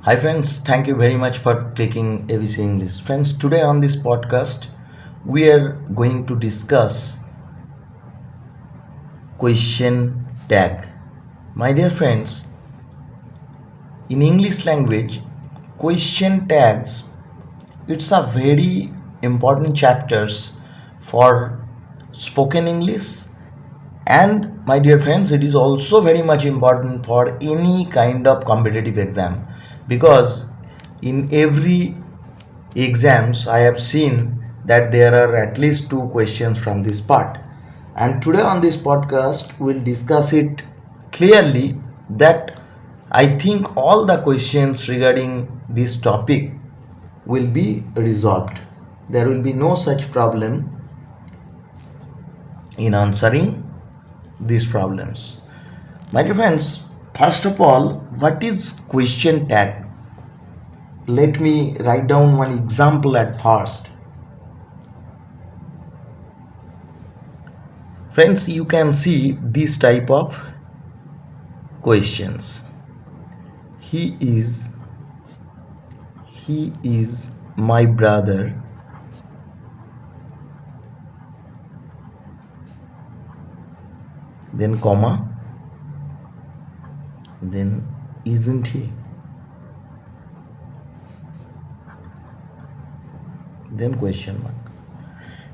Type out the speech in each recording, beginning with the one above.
Hi friends, thank you very much for taking ABC English. Friends, today on this podcast we are going to discuss question tag. My dear friends, in English language, question tags it's a very important chapters for spoken English, and my dear friends, it is also very much important for any kind of competitive exam, because in every exams I have seen that there are at least two questions from this part. And today on this podcast we'll discuss it clearly, that I think all the questions regarding this topic will be resolved. There will be no such problem in answering these problems. My dear friends, first of all, what is question tag? Let me write down one example at first. Friends, you can see this type of questions. He is my brother. Then comma. Then isn't he? Then question mark.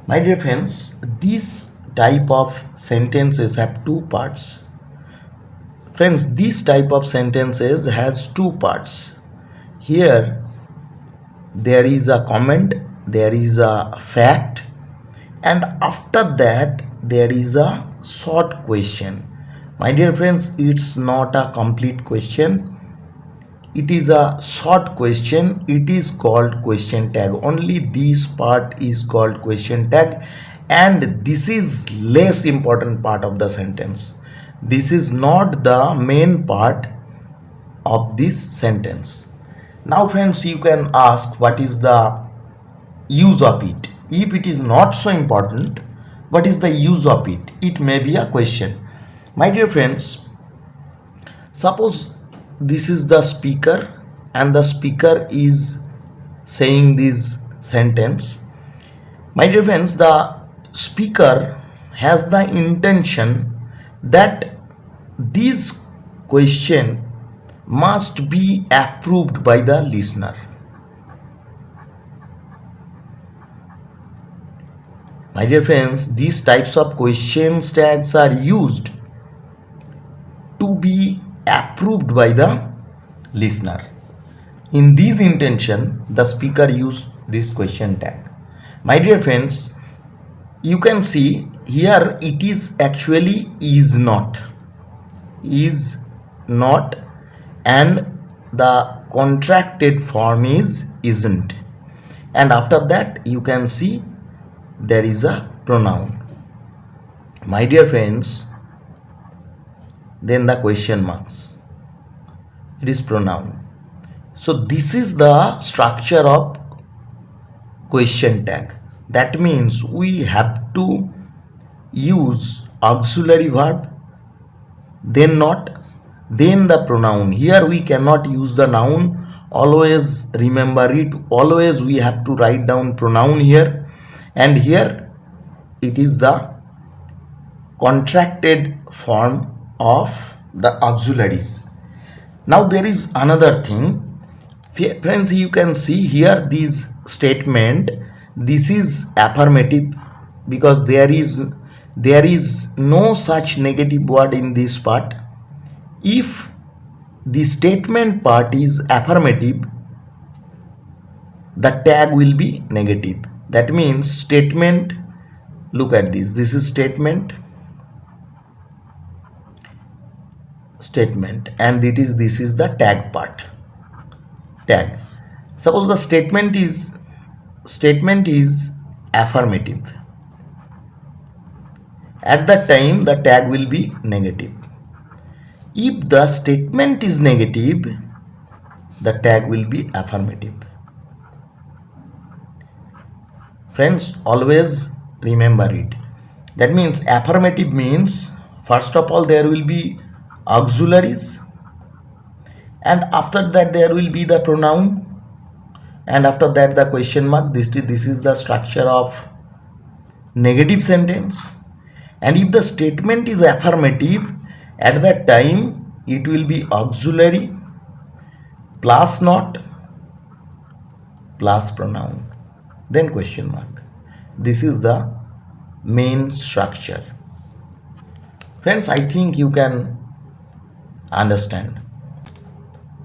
My dear friends, this type of sentences have two parts. Friends, this type of sentences has two parts. Here there is a comment, there is a fact, and after that there is a short question. My dear friends, it's not a complete question, it is a short question. It is called question tag. Only this part is called question tag, and this is less important part of the sentence. This is not the main part of this sentence. Now friends, you can ask what is the use of it. If it is not so important, what is the use of it? It may be a question. My dear friends, suppose this is the speaker and the speaker is saying this sentence. My dear friends, the speaker has the intention that this question must be approved by the listener. My dear friends, these types of questions tags are used to be approved by the listener. In this intention, the speaker used this question tag. My dear friends, you can see here it is actually is not, and the contracted form is isn't, and after that you can see there is a pronoun. My dear friends, then the question marks, it is pronoun. So this is the structure of question tag. That means we have to use auxiliary verb, then not, then the pronoun. Here we cannot use the noun. Always remember it, always we have to write down pronoun here, and here it is the contracted form of the auxiliaries. Now there is another thing. Friends, you can see here this statement, this is affirmative, because there is no such negative word in this part. If the statement part is affirmative, the tag will be negative. That means statement, look at this is statement, and this is the tag part. Tag. Suppose the statement is affirmative. At that time the tag will be negative. If the statement is negative, the tag will be affirmative. Friends, always remember it. That means affirmative means, first of all, there will be auxiliaries, and after that there will be the pronoun, and after that the question mark. This is the structure of negative sentence. And if the statement is affirmative, at that time it will be auxiliary plus not plus pronoun, then question mark. This is the main structure. Friends, I think you can understand.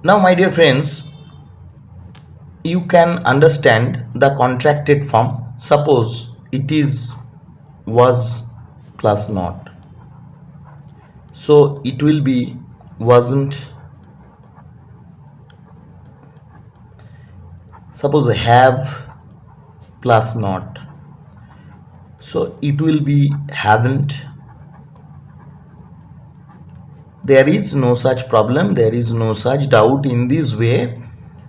Now, my dear friends, you can understand the contracted form. Suppose it is was plus not. So it will be wasn't. Suppose have plus not. So it will be haven't. There is no such problem, there is no such doubt. In this way,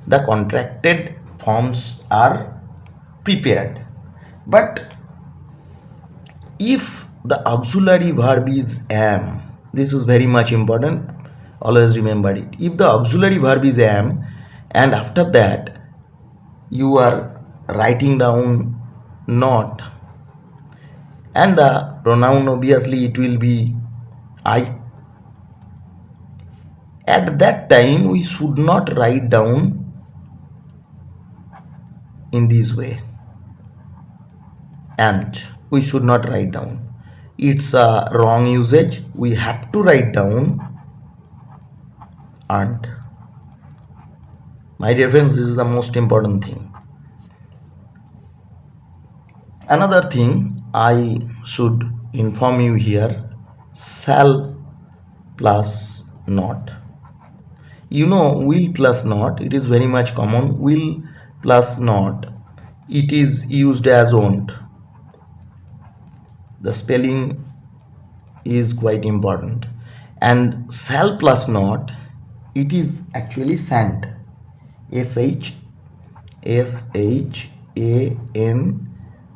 the contracted forms are prepared. But if the auxiliary verb is am, this is very much important, always remember it. If the auxiliary verb is am, and after that you are writing down not, and the pronoun obviously it will be I, at that time we should not write down in this way, and we should not write down. It's a wrong usage. We have to write down aren't. My dear friends, this is the most important thing. Another thing I should inform you here, shall plus not. You know, will plus not, it is very much common. Will plus not, it is used as won't. The spelling is quite important. And shall plus not, it is actually shan't. SHAN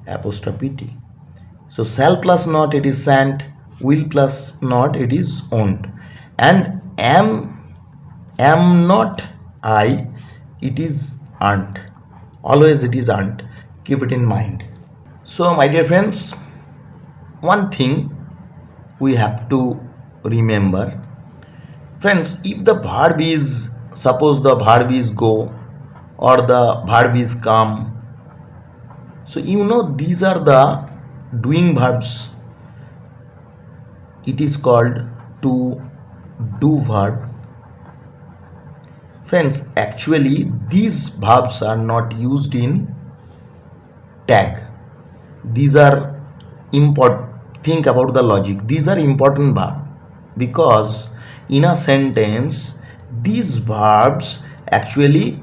apostrophe T. So shall plus not, it is shan't. Will plus not, it is won't. And am not I, it is aren't. Always it is aren't. Keep it in mind. So my dear friends, one thing we have to remember, friends, if the verb is, suppose the verb is go or the verb is come, so you know these are the doing verbs. It is called to do verb. Friends, actually these verbs are not used in tag. These are important. Think about the logic. These are important verbs because in a sentence these verbs actually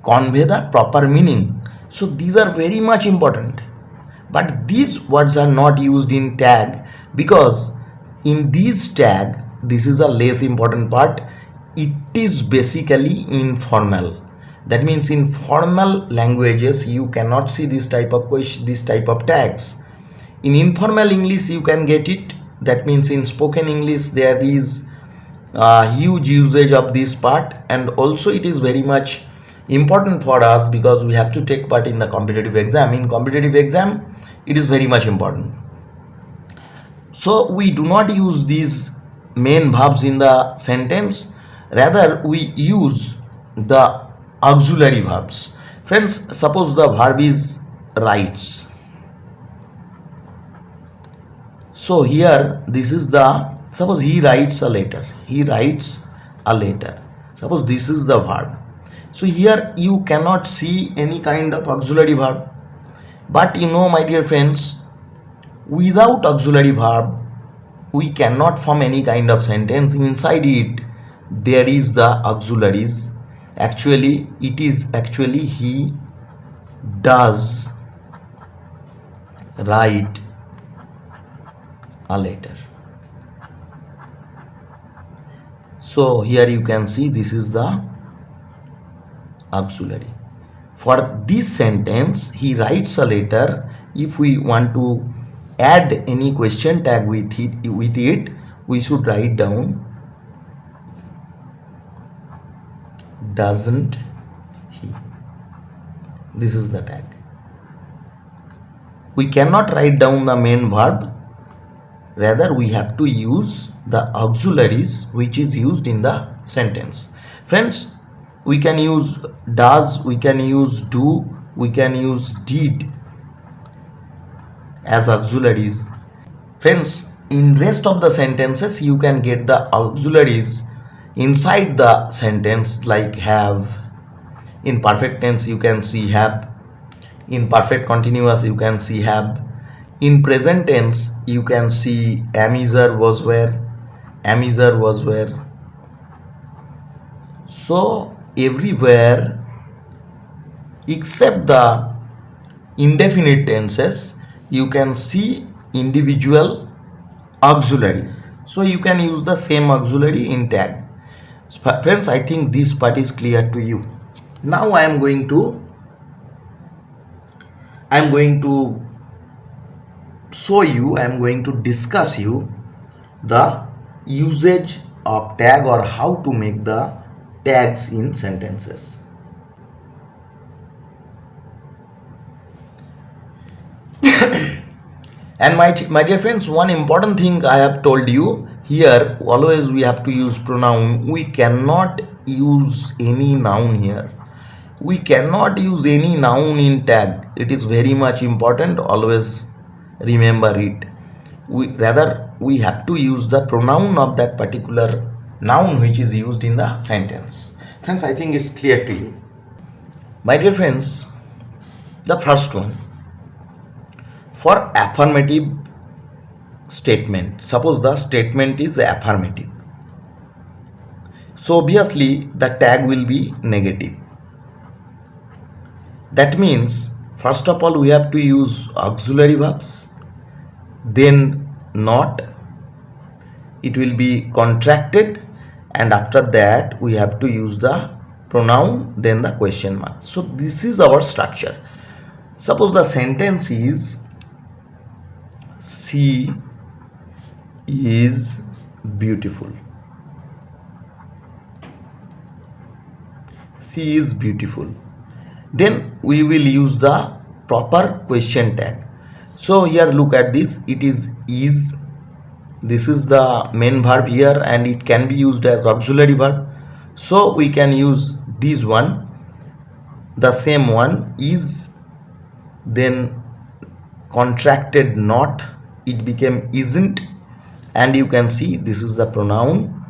convey the proper meaning. So these are very much important. But these words are not used in tag because in these tag, this is a less important part. It is basically informal. That means in formal languages you cannot see this type of question, this type of tags. In informal English you can get it. That means in spoken English there is a huge usage of this part, and also it is very much important for us because we have to take part in the competitive exam. In competitive exam it is very much important. So we do not use these main verbs in the sentence, rather we use the auxiliary verbs. Friends, suppose the verb is writes. So here this is the, suppose he writes a letter. He writes a letter. Suppose this is the verb. So here you cannot see any kind of auxiliary verb. But you know, my dear friends, without auxiliary verb we cannot form any kind of sentence. Inside it there is the auxiliaries. Actually it is actually he does write a letter. So here you can see this is the auxiliary. For this sentence, he writes a letter. If we want to add any question tag with it, we should write down doesn't he. This is the tag. We cannot write down the main verb, rather we have to use the auxiliaries which is used in the sentence. Friends, we can use does, we can use do, we can use did as auxiliaries. Friends, in rest of the sentences you can get the auxiliaries inside the sentence, like have. In perfect tense you can see have. In perfect continuous you can see have. In present tense you can see am, is, are, was, were, am, is, are, was, were. So everywhere except the indefinite tenses you can see individual auxiliaries. So you can use the same auxiliary in tag. Friends, I think this part is clear to you. Now I am going to show you, I am going to discuss you the usage of tag, or how to make the tags in sentences. And my dear friends, one important thing I have told you here, always we have to use pronoun. We cannot use any noun here. We cannot use any noun in tag. It is very much important, always remember it. We have to use the pronoun of that particular noun which is used in the sentence. Friends, I think it's clear to you. My dear friends, the first one, for affirmative statement, suppose the statement is affirmative, so obviously the tag will be negative. That means first of all we have to use auxiliary verbs, then not, it will be contracted, and after that we have to use the pronoun, then the question mark. So this is our structure. Suppose the sentence is she is beautiful. She is beautiful. Then we will use the proper question tag. So here look at this, it is. This is the main verb here and it can be used as auxiliary verb. So we can use this one, the same one, is, then contracted not, it became isn't, and you can see this is the pronoun,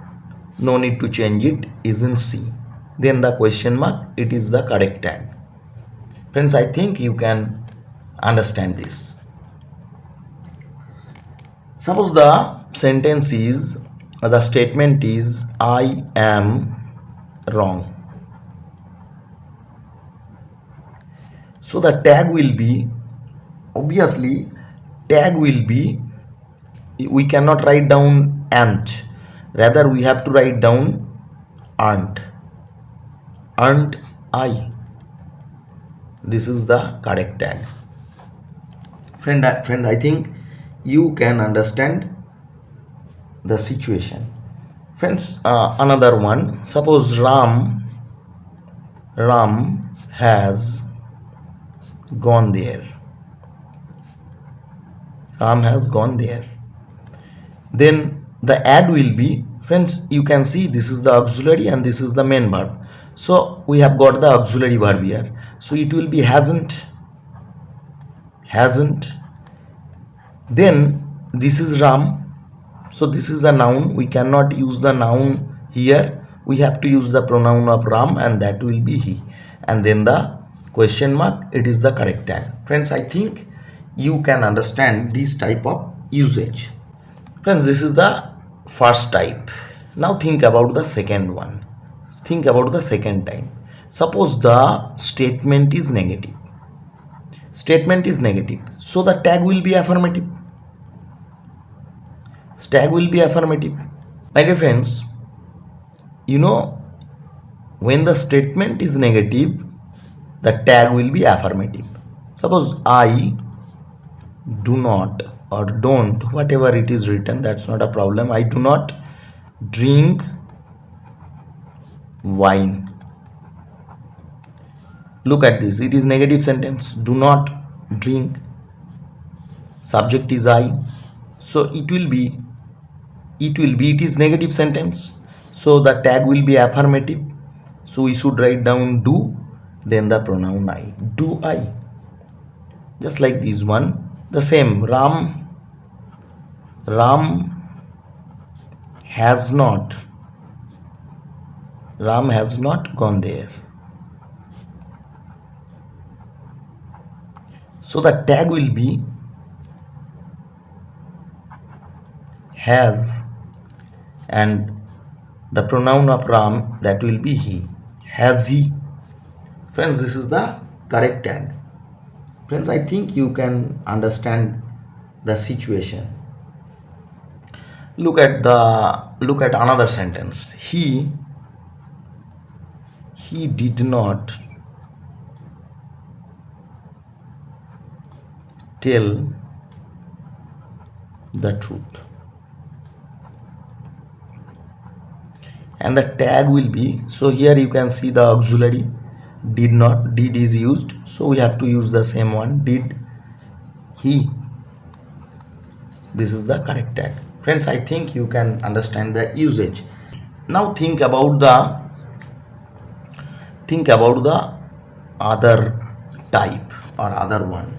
no need to change it, isn't she. Then the question mark, it is the correct tag. Friends, I think you can understand this. Suppose the sentence is, the statement is I am wrong. So the tag will be, obviously tag will be, we cannot write down aren't, rather we have to write down aren't I. This is the correct tag. Friend, I think you can understand the situation. Friends, another one, suppose Ram has gone there. Ram has gone there. Then the add will be, friends, you can see this is the auxiliary and this is the main verb. So we have got the auxiliary verb here. So it will be hasn't. Then this is Ram. So this is a noun. We cannot use the noun here. We have to use the pronoun of Ram and that will be he. And then the question mark, it is the correct tag. Friends, I think you can understand this type of usage. Friends, this is the first type. Now think about the second one. Think about the second time. Suppose the statement is negative. Statement is negative. So the tag will be affirmative. Tag will be affirmative. My dear friends, you know, when the statement is negative, the tag will be affirmative. Suppose I do not or don't, whatever it is written, that's not a problem. I do not drink wine. Look at this, it is negative sentence. Do not drink, subject is I, so it is negative sentence, so the tag will be affirmative, so we should write down do, then the pronoun I, do I. Just like this one, the same, Ram has not gone there, so the tag will be has, and the pronoun of Ram, that will be he, has he. Friends, this is the correct tag. Friends, I think you can understand the situation. Look at another sentence. He did not tell the truth, and the tag will be, so here you can see the auxiliary did not, did is used, so we have to use the same one, did he. This is the correct tag. Friends, I think you can understand the usage. Now think about the other type or other one.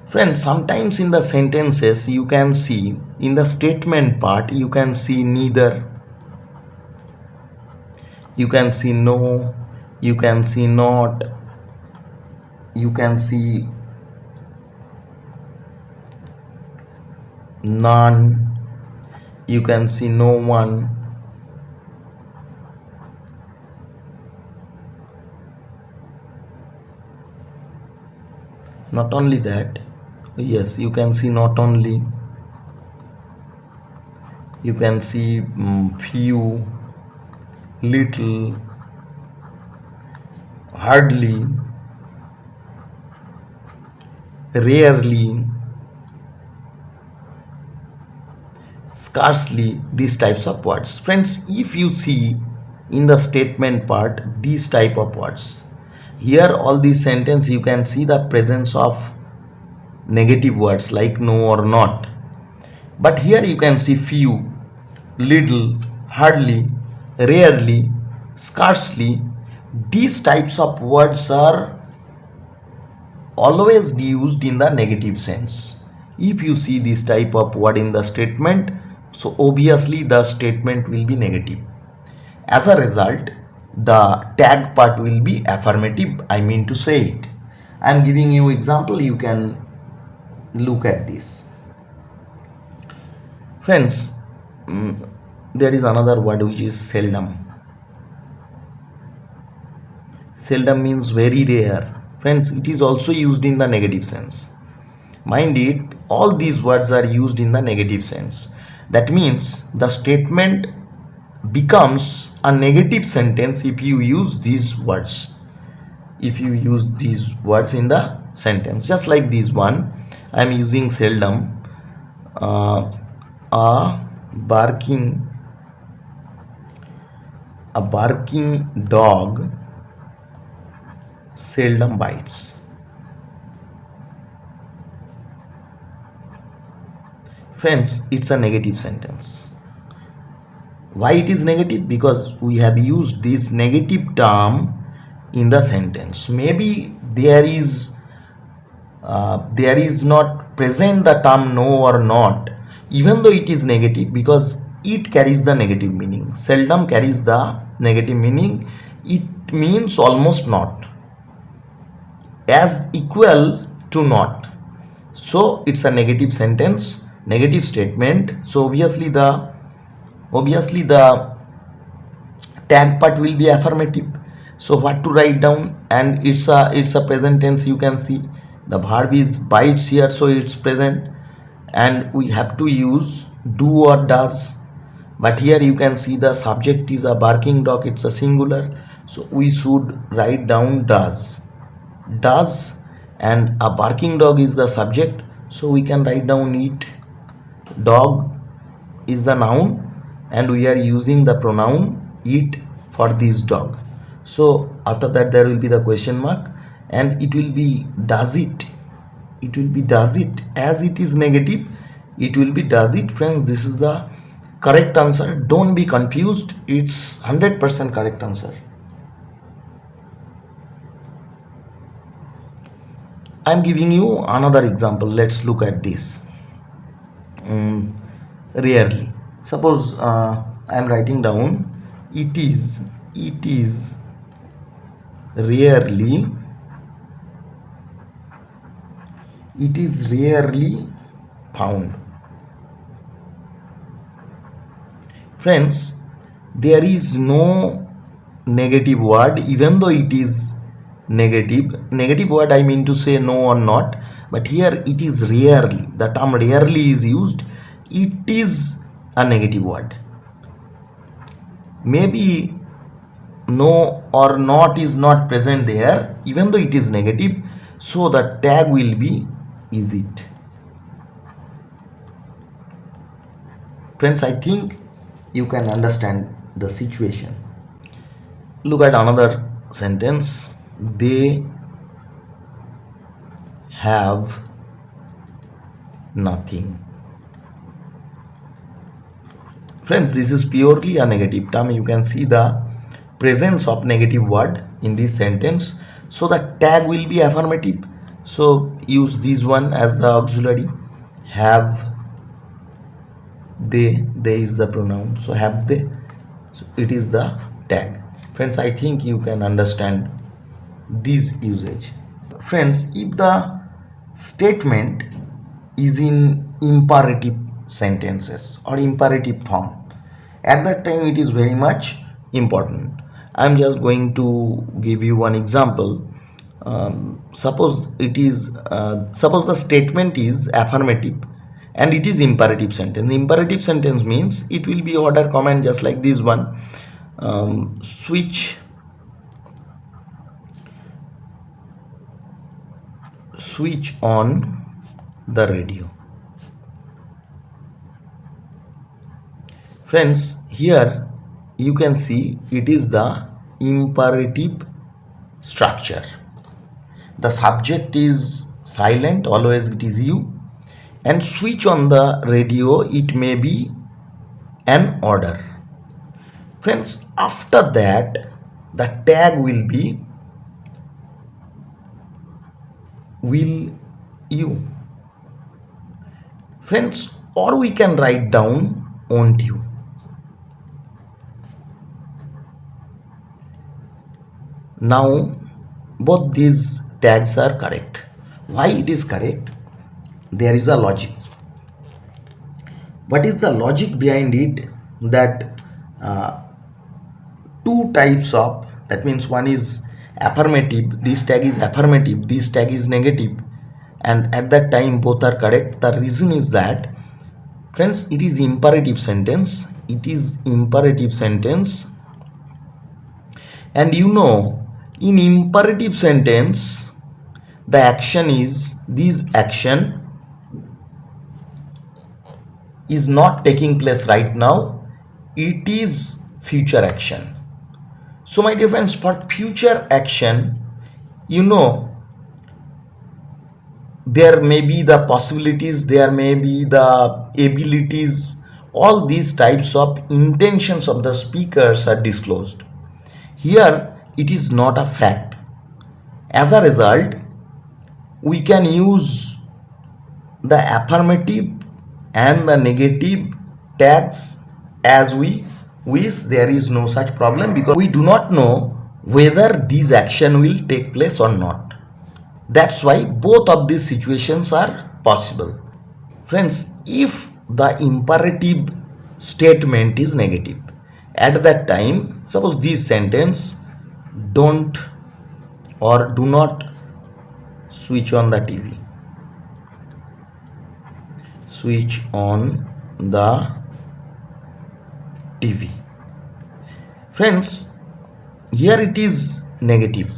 Friends, sometimes in the sentences you can see, in the statement part you can see neither, you can see no, you can see not, you can see none, you can see no one. Not only that, yes, you can see not only, you can see few, little, hardly, rarely, scarcely, these types of words. Friends, if you see in the statement part these type of words, here all these sentence you can see the presence of negative words like no or not, but here you can see few, little, hardly, rarely, scarcely. These types of words are always used in the negative sense. If you see this type of word in the statement, so obviously the statement will be negative. As a result, the tag part will be affirmative, I mean to say it. I am giving you example, you can look at this. Friends, there is another word which is seldom. Seldom means very rare. Friends, it is also used in the negative sense. Mind it, all these words are used in the negative sense. That means the statement becomes a negative sentence if you use these words. If you use these words in the sentence, just like this one, I am using seldom. A barking dog seldom bites. Friends, it's a negative sentence. Why it is negative? Because we have used this negative term in the sentence. Maybe there is not present the term no or not, even though it is negative, because it carries the negative meaning. Seldom carries the negative meaning. It means almost not, as equal to not. So it's a negative sentence, negative statement. So obviously the tag part will be affirmative. So what to write down? And it's a present tense. You can see the verb is bites here, so it's present, and we have to use do or does. But here you can see the subject is a barking dog, it's a singular, so we should write down does, and a barking dog is the subject, so we can write down it, dog is the noun and we are using the pronoun it for this dog. So after that there will be the question mark and it will be does it. It will be does it, as it is negative it will be does it. Friends, this is the correct answer. Don't be confused, it's 100% correct answer. I'm giving you another example. Let's look at this. Rarely. Suppose I'm writing down it is rarely, it is rarely found. Friends, there is no negative word, even though it is negative word, I mean to say no or not, but here it is rarely, the term rarely is used. It is a negative word. Maybe no or not is not present there, even though it is negative, so the tag will be is it. Friends, I think you can understand the situation. Look at another sentence. They have nothing. Friends, this is purely a negative term. You can see the presence of negative word in this sentence, so the tag will be affirmative. So use this one as the auxiliary. Have they is the pronoun, so have they, so it is the tag. Friends, I think you can understand this usage. Friends, if the statement is in imperative sentences or imperative form, at that time it is very much important. I'm just going to give you one example. Suppose the statement is affirmative and it is imperative sentence. Imperative sentence means it will be order command, just like this one. Switch on the radio. Friends, here you can see it is the imperative structure. The subject is silent, always it is you, and switch on the radio, it may be an order. Friends, after that the tag will be will you. Friends, or we can write down won't you. Now both these tags are correct. Why it is correct? There is a logic. What is the logic behind it? That two types of, that means one is affirmative, this tag is affirmative, this tag is negative, and at that time both are correct. The reason is that, friends, it is imperative sentence, and you know, in imperative sentence the action is, this action is not taking place right now, it is future action. So my dear friends, for future action, you know, there may be the possibilities, there may be the abilities, all these types of intentions of the speakers are disclosed. Here it is not a fact. As a result, we can use the affirmative and the negative tags as we wish. There is no such problem because we do not know whether this action will take place or not. That's why both of these situations are possible. Friends, if the imperative statement is negative, at that time, suppose this sentence, don't or do not switch on the TV. Switch on the TV. Friends, here it is negative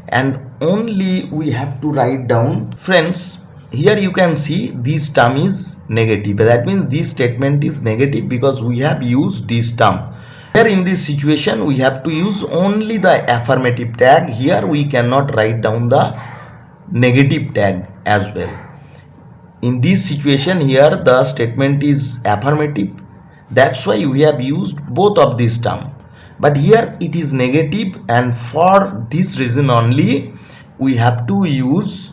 and only we have to write down. Friends, here you can see this term is negative. That means this statement is negative because we have used this term. Here in this situation we have to use only the affirmative tag. Here we cannot write down the negative tag as well. In this situation here the statement is affirmative, that's why we have used both of this term. But here it is negative, and for this reason only we have to use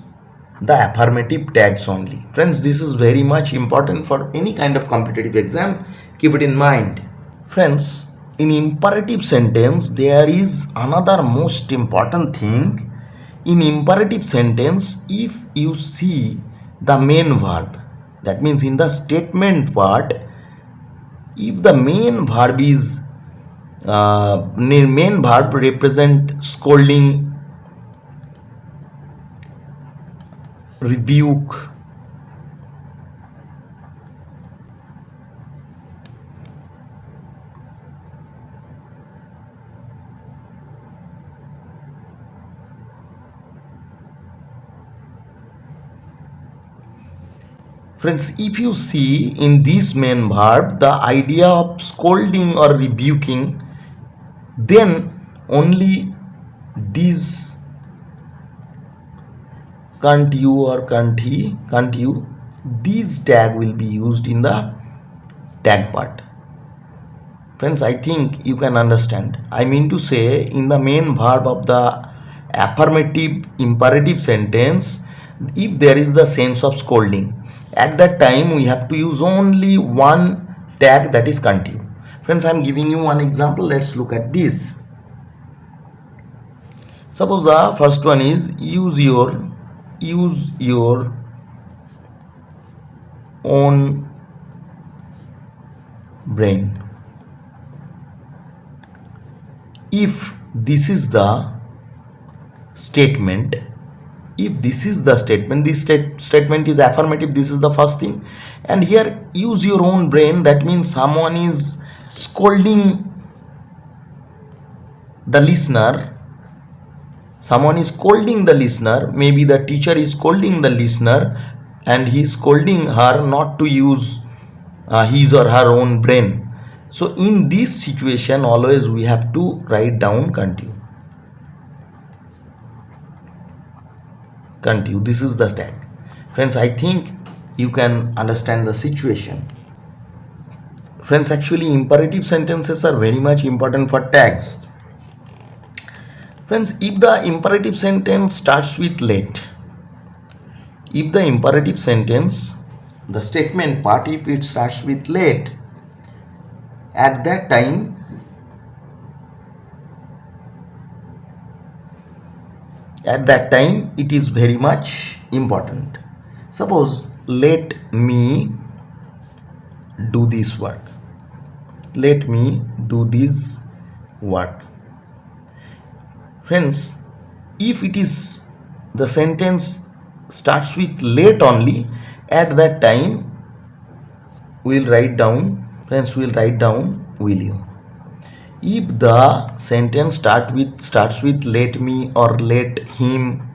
the affirmative tags only. Friends, this is very much important for any kind of competitive exam. Keep it in mind. Friends, in imperative sentence there is another most important thing. In imperative sentence, if you see the main verb, that means in the statement part, if the main verb is main verb represent scolding, rebuke, friends, if you see in this main verb the idea of scolding or rebuking, then only this can't you or can't he, can't you, this tag will be used in the tag part. Friends, I think you can understand. I mean to say, in the main verb of the affirmative imperative sentence, if there is the sense of scolding, at that time we have to use only one tag, that is can't you. Friends, I am giving you one example. Let's look at this. Suppose the first one is use your own brain. If this is the statement, this statement is affirmative, this is the first thing. And here use your own brain, that means someone is scolding the listener. Someone is scolding the listener. Maybe the teacher is scolding the listener and he is scolding her not to use his or her own brain. So in this situation always we have to write down can't you. Can't you, this is the tag. Friends, I think you can understand the situation. Friends, actually imperative sentences are very much important for tags. Friends, if the imperative sentence starts with let, if the imperative sentence, the statement part, if it starts with let, at that time it is very much important. Suppose let me do this work. Let me do this work. Friends, if it is the sentence starts with let only, at that time we will write down, friends, we will write down will you. If the sentence starts with let me or let him,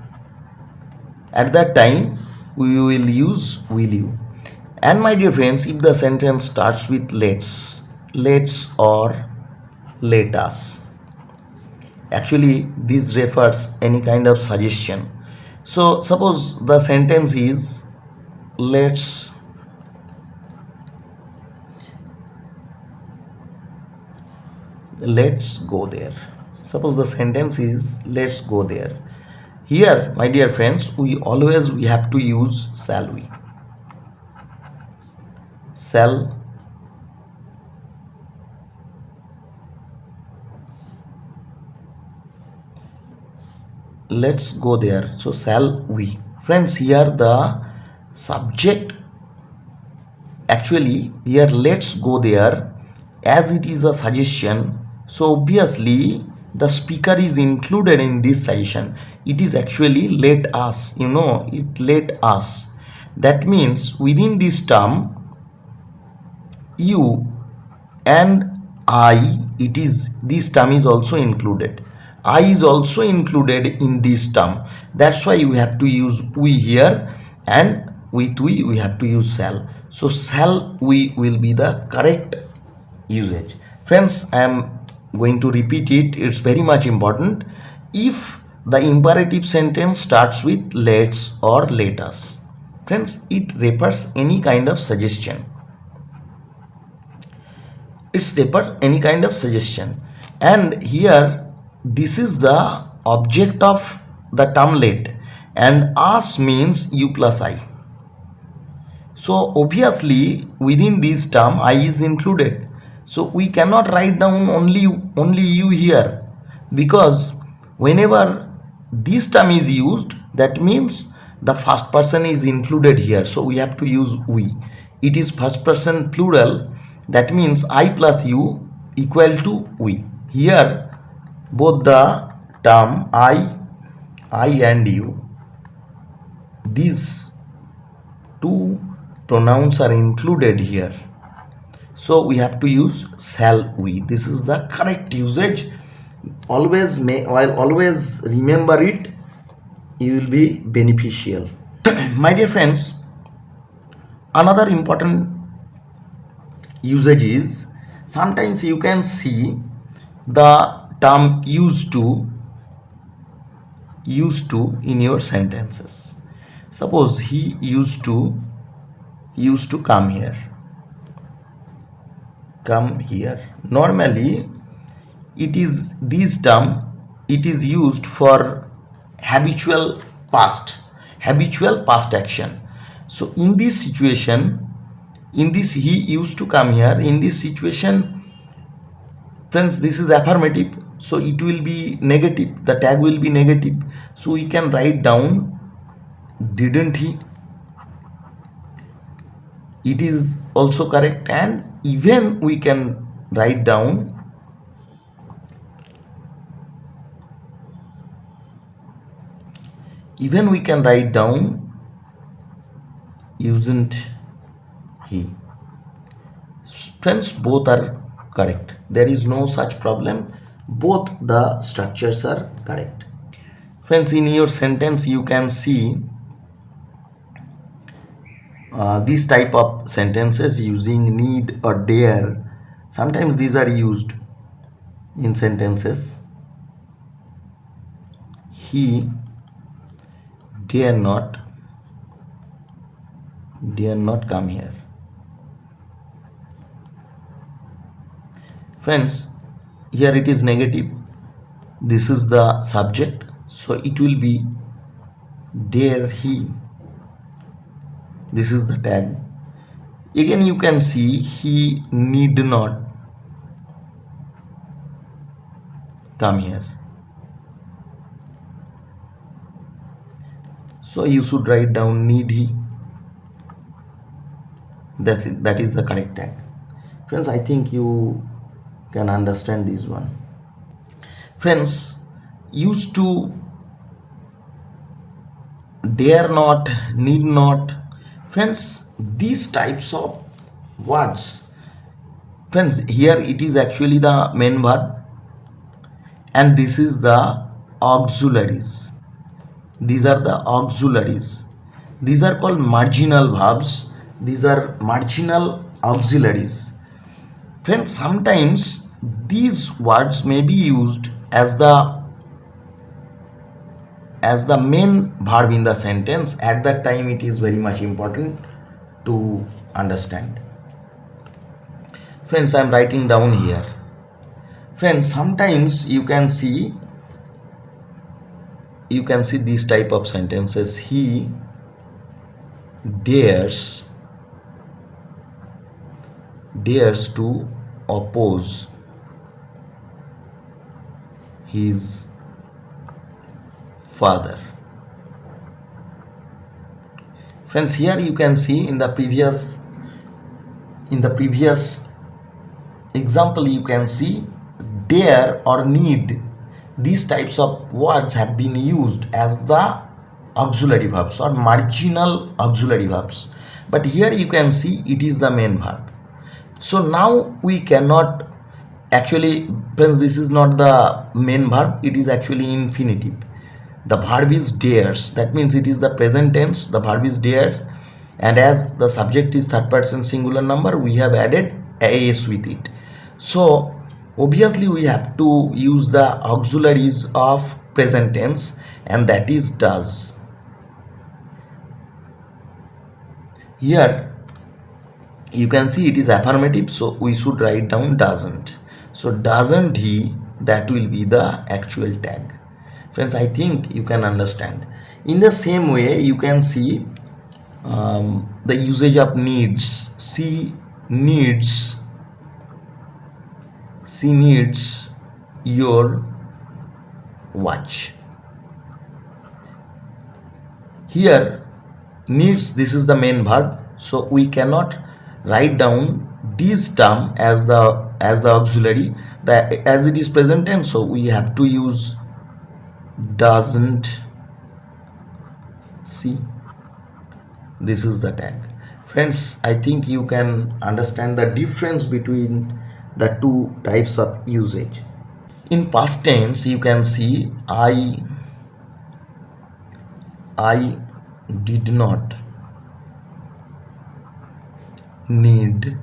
at that time we will use will you. And my dear friends, if the sentence starts with let's or let us, actually this refers any kind of suggestion. So suppose the sentence is let's go there. Suppose the sentence is let's go there. Here, my dear friends, we have to use shall we. Shall let's go there. So shall we. Friends, here the subject, actually here let's go there, as it is a suggestion, so obviously the speaker is included in this suggestion. It is actually let us, it let us. That means within this term you and I, it is, this term is also included. I is also included in this term. That's why we have to use we here, and with we have to use shall. So shall we will be the correct usage. Friends, I am going to repeat it. It's very much important. If the imperative sentence starts with let's or let us, friends, it refers any kind of suggestion. It's refers any kind of suggestion. And here, this is the object of the term let, and us means you plus I. So obviously within this term I is included. So we cannot write down only you here, because whenever this term is used, that means the first person is included here. So we have to use we. It is first person plural. That means I plus you equal to we. Here both the term I and you, these two pronouns are included here. So we have to use shall we. This is the correct usage. Always remember it. You will be beneficial. My dear friends, another important usage is, sometimes you can see the term used to in your sentences. Suppose he used to come here. Normally it is this term, it is used for habitual past action. So in this situation, in this he used to come here, in this situation, friends, this is affirmative, so it will be negative, the tag will be negative. So we can write down didn't he. It is also correct. And even we can write down isn't he. Friends, both are correct. There is no such problem. Both the structures are correct. Friends, in your sentence you can see these type of sentences using need or dare. Sometimes these are used in sentences. He dare not come here. Friends, here it is negative. This is the subject, so it will be dare he. This is the tag. Again you can see he need not come here. So you should write down need he. That's it. That is the correct tag. Friends, I think you can understand this one. Friends, used to, dare not, need not. Friends, these types of words, friends, here it is actually the main verb, and this is the auxiliaries. These are the auxiliaries. These are called marginal verbs. These are marginal auxiliaries. Friends, sometimes these words may be used as the main verb in the sentence. At that time it is very much important to understand. Friends, I am writing down here. Friends, sometimes you can see these type of sentences. He dares to oppose his father. Friends, here you can see in the previous example, you can see dare or need. These types of words have been used as the auxiliary verbs or marginal auxiliary verbs, but here you can see it is the main verb. So now we cannot actually, friends, this is not the main verb, it is actually infinitive. The verb is dares, that means it is the present tense. The verb is dare, and as the subject is third person singular number, we have added as with it. So obviously we have to use the auxiliaries of present tense, and that is does. Here you can see it is affirmative, so we should write down doesn't. So doesn't he, that will be the actual tag. Friends, I think you can understand. In the same way, you can see the usage of needs. Needs she needs your watch. Here needs, this is the main verb, so we cannot write down this term as the auxiliary, as it is present tense, so we have to use doesn't see. This is the tag. Friends, I think you can understand the difference between the two types of usage. In past tense, you can see I did not need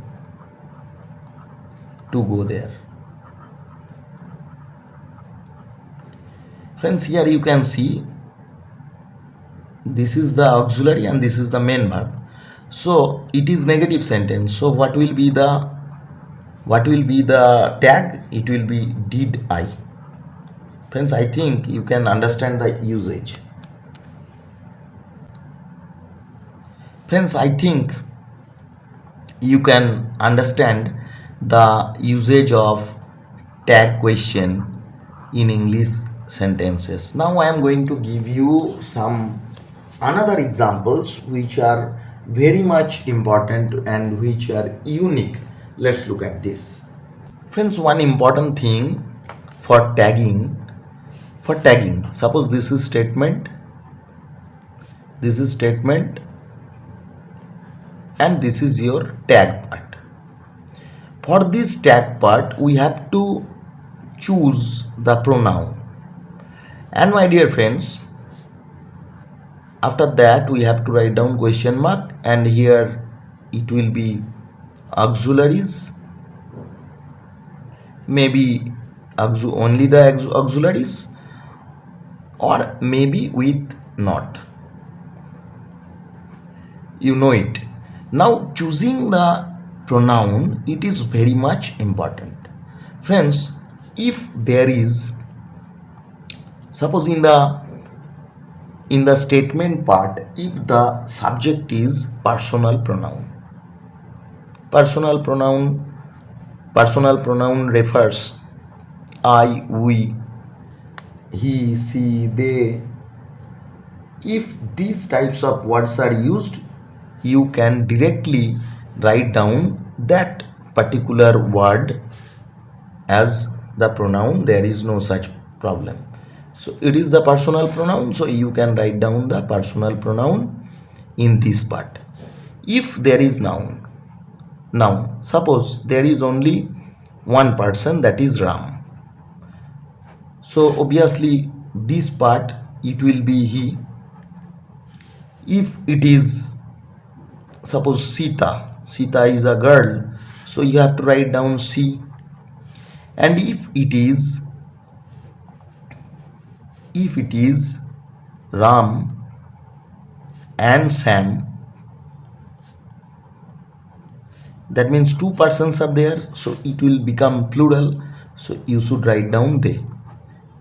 to go there. Friends, here you can see this is the auxiliary and this is the main verb, so it is negative sentence. So what will be the tag? It will be did I. Friends, I think you can understand the usage. Friends, I think you can understand the usage of tag question in English sentences. Now I am going to give you some another examples which are very much important and which are unique. Let's look at this. Friends, one important thing for tagging, suppose this is statement, and this is your tag part. For this tag part, we have to choose the pronoun. And my dear friends, after that we have to write down question mark, and here it will be auxiliaries, maybe only the auxiliaries, or maybe with not. You know it. Now choosing the pronoun, it is very much important. Friends, if there is, suppose in the statement part, if the subject is personal pronoun refers I, we, he, she, they. If these types of words are used, you can directly write down that particular word as the pronoun. There is no such problem. So it is the personal pronoun, so you can write down the personal pronoun in this part. If there is noun, suppose there is only one person, that is Ram, so obviously this part it will be he. If it is, suppose Sita is a girl, so you have to write down she. And if it is Ram and Sam, that means two persons are there, so it will become plural, so you should write down they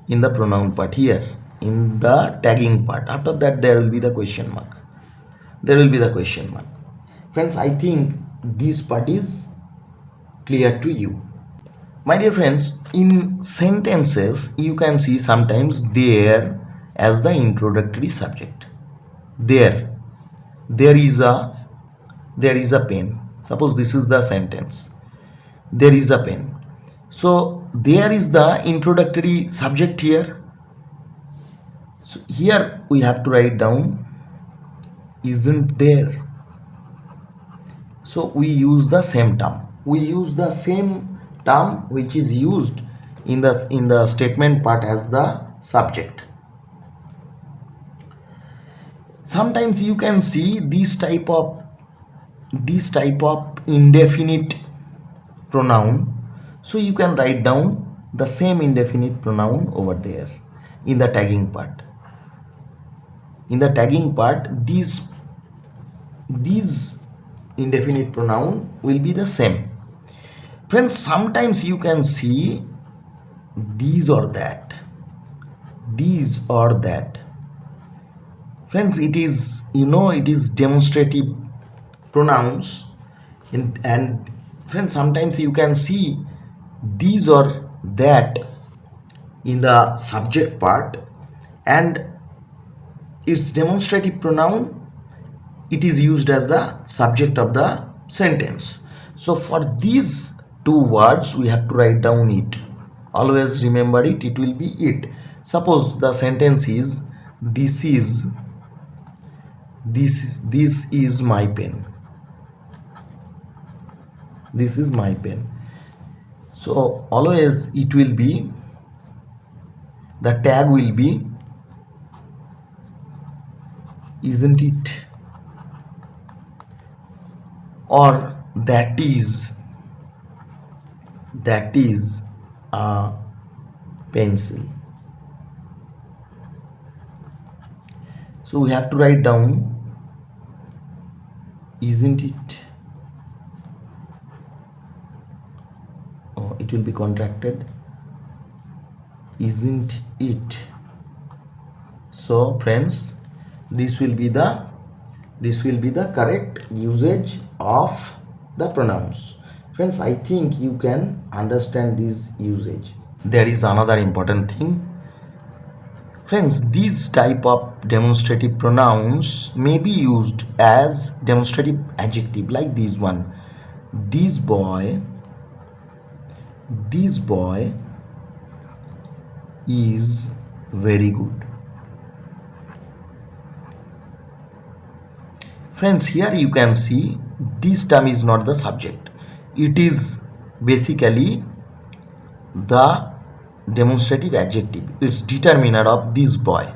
in the pronoun part here, in the tagging part. After that there will be the question mark. Friends, I think this part is clear to you. My dear friends, in sentences you can see sometimes there as the introductory subject. There is a pen. Suppose this is the sentence. There is a pen. So there is the introductory subject here. So here we have to write down isn't there. So we use the same term. Which is used in the statement part as the subject. Sometimes you can see this type of this type of indefinite pronoun, so you can write down the same indefinite pronoun over there in the tagging part. In the tagging part, these indefinite pronoun will be the same. Friends, sometimes you can see these or that, these or that. Friends, it is, it is demonstrative pronouns. And friends, sometimes you can see these or that in the subject part, and its demonstrative pronoun, it is used as the subject of the sentence. So for these two words we have to write down it. Always remember it, it will be it. Suppose the sentence is this is my pen. This is my pen. So always it will be, the tag will be isn't it, or that is a pencil. So we have to write down isn't it. Oh, it will be contracted, isn't it. So friends, this will be the correct usage of the pronouns. Friends, I think you can understand this usage. There is another important thing. Friends, these type of demonstrative pronouns may be used as demonstrative adjective, like this one. This boy is very good. Friends, here you can see this term is not the subject. It is basically the demonstrative adjective. It's determiner of this boy.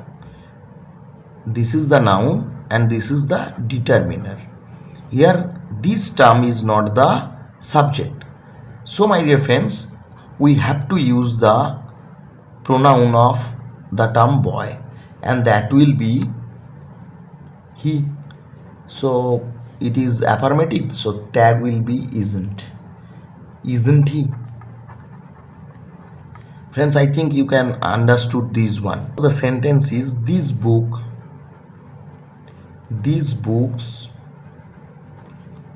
This is the noun and this is the determiner. Here this term is not the subject. So my dear friends, we have to use the pronoun of the term boy, and that will be he. So it is affirmative, so tag will be isn't he. Friends, I think you can understood this one. The sentence is these books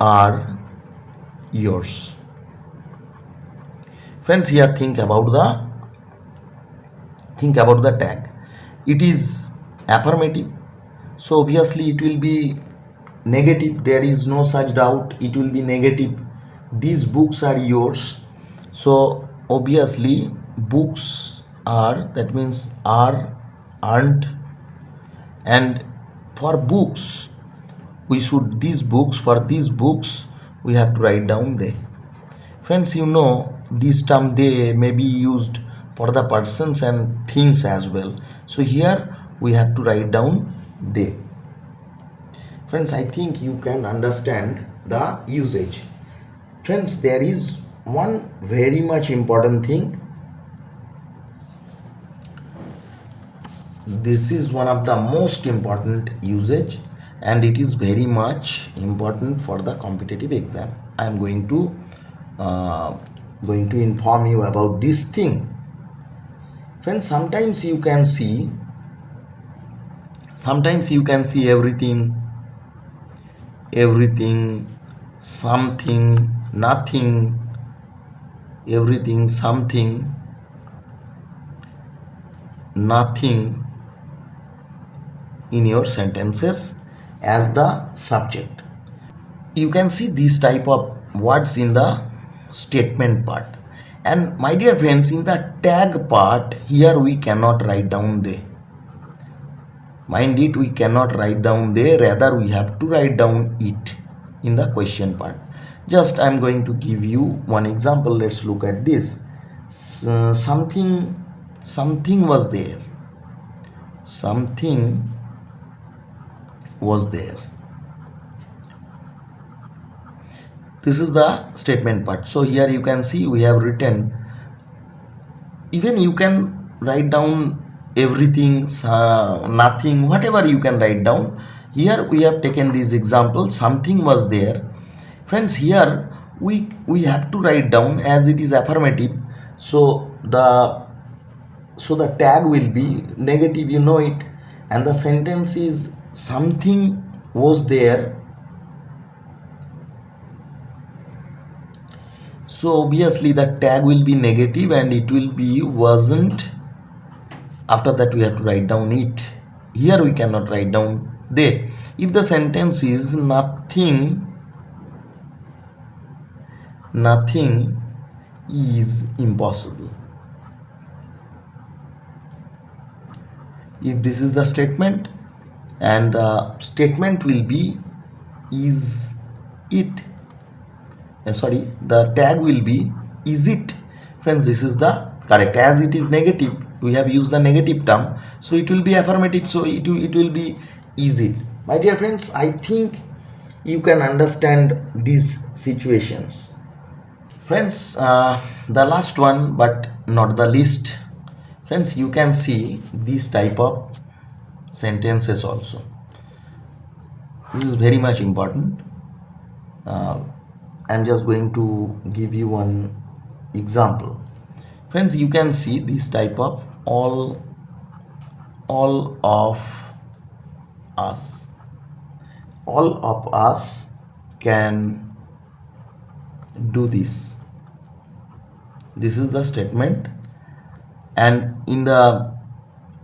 are yours. Friends, here think about the tag. It is affirmative, so obviously it will be negative. There is no such doubt, it will be negative. These books are yours, so obviously books are, that means are, aren't. And for books, for these books we have to write down they. Friends, this term they may be used for the persons and things as well, so here we have to write down they. Friends, I think you can understand the usage. Friends, there is one very much important thing. This is one of the most important usage, and it is very much important for the competitive exam. I am going to inform you about this thing. Friends, sometimes you can see everything, something, nothing, everything, something, nothing in your sentences as the subject. You can see these type of words in the statement part. And my dear friends, in the tag part, here we cannot write down they. Mind it, we cannot write down they, rather we have to write down it in the question part. Just I am going to give you one example. Let's look at this. Something was there. Something was there. This is the statement part. So here you can see we have written, even you can write down everything, nothing, whatever you can write down. Here we have taken this example, something was there. Friends, here we have to write down as it is affirmative. So the tag will be negative, you know it, and the sentence is something was there. So obviously the tag will be negative and it will be wasn't. After that we have to write down it. Here we cannot write down they. If the sentence is nothing is impossible. If this is the statement and the statement will be is it, the tag will be is it. Friends, this is the correct. As it is negative, we have used the negative term, so it will be affirmative, so it will be is it. My dear friends, I think you can understand these situations. Friends, the last one but not the least, friends, you can see these type of sentences also. This is very much important. I'm just going to give you one example. Friends, you can see this type of all of us. All of us can do this. This is the statement, and in the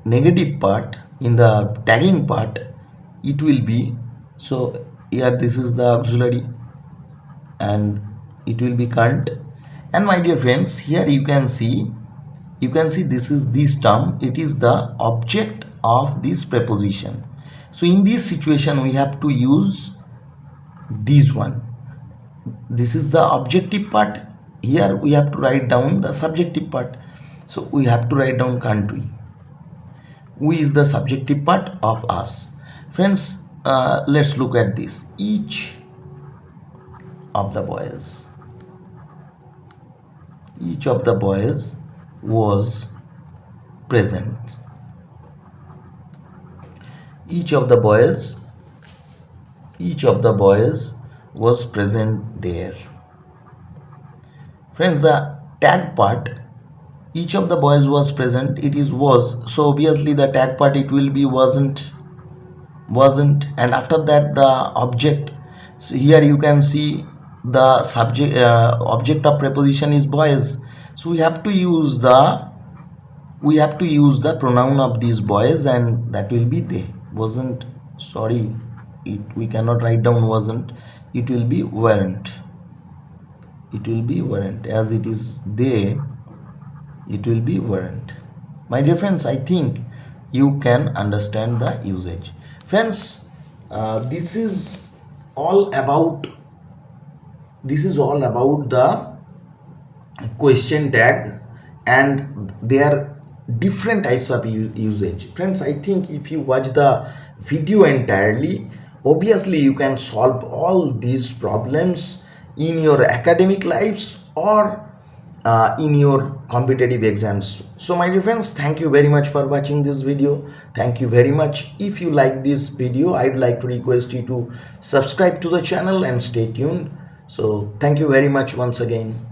negative part, in the tagging part, it will be, so here this is the auxiliary and it will be can't. And my dear friends, here you can see this is this term, it is the object of this preposition. So in this situation we have to use this one. This is the objective part. Here we have to write down the subjective part. So we have to write down country. We is the subjective part of us. Friends, let's look at this. Each of the boys was present. Each of the boys was present there. Friends, the tag part, each of the boys was present, it is was, so obviously the tag part it will be wasn't, and after that the object. So here you can see the subject, object of preposition is boys, so we have to use the pronoun of these boys, and that will be they. Wasn't, sorry, we cannot write down wasn't, it will be weren't. As it is they, it will be weren't. My dear friends, I think you can understand the usage. Friends, this is all about the question tag, and there are different types of usage. Friends, I think if you watch the video entirely, obviously you can solve all these problems in your academic lives or in your competitive exams. So my dear friends, thank you very much for watching this video. Thank you very much. If you like this video, I'd like to request you to subscribe to the channel and stay tuned. So thank you very much once again.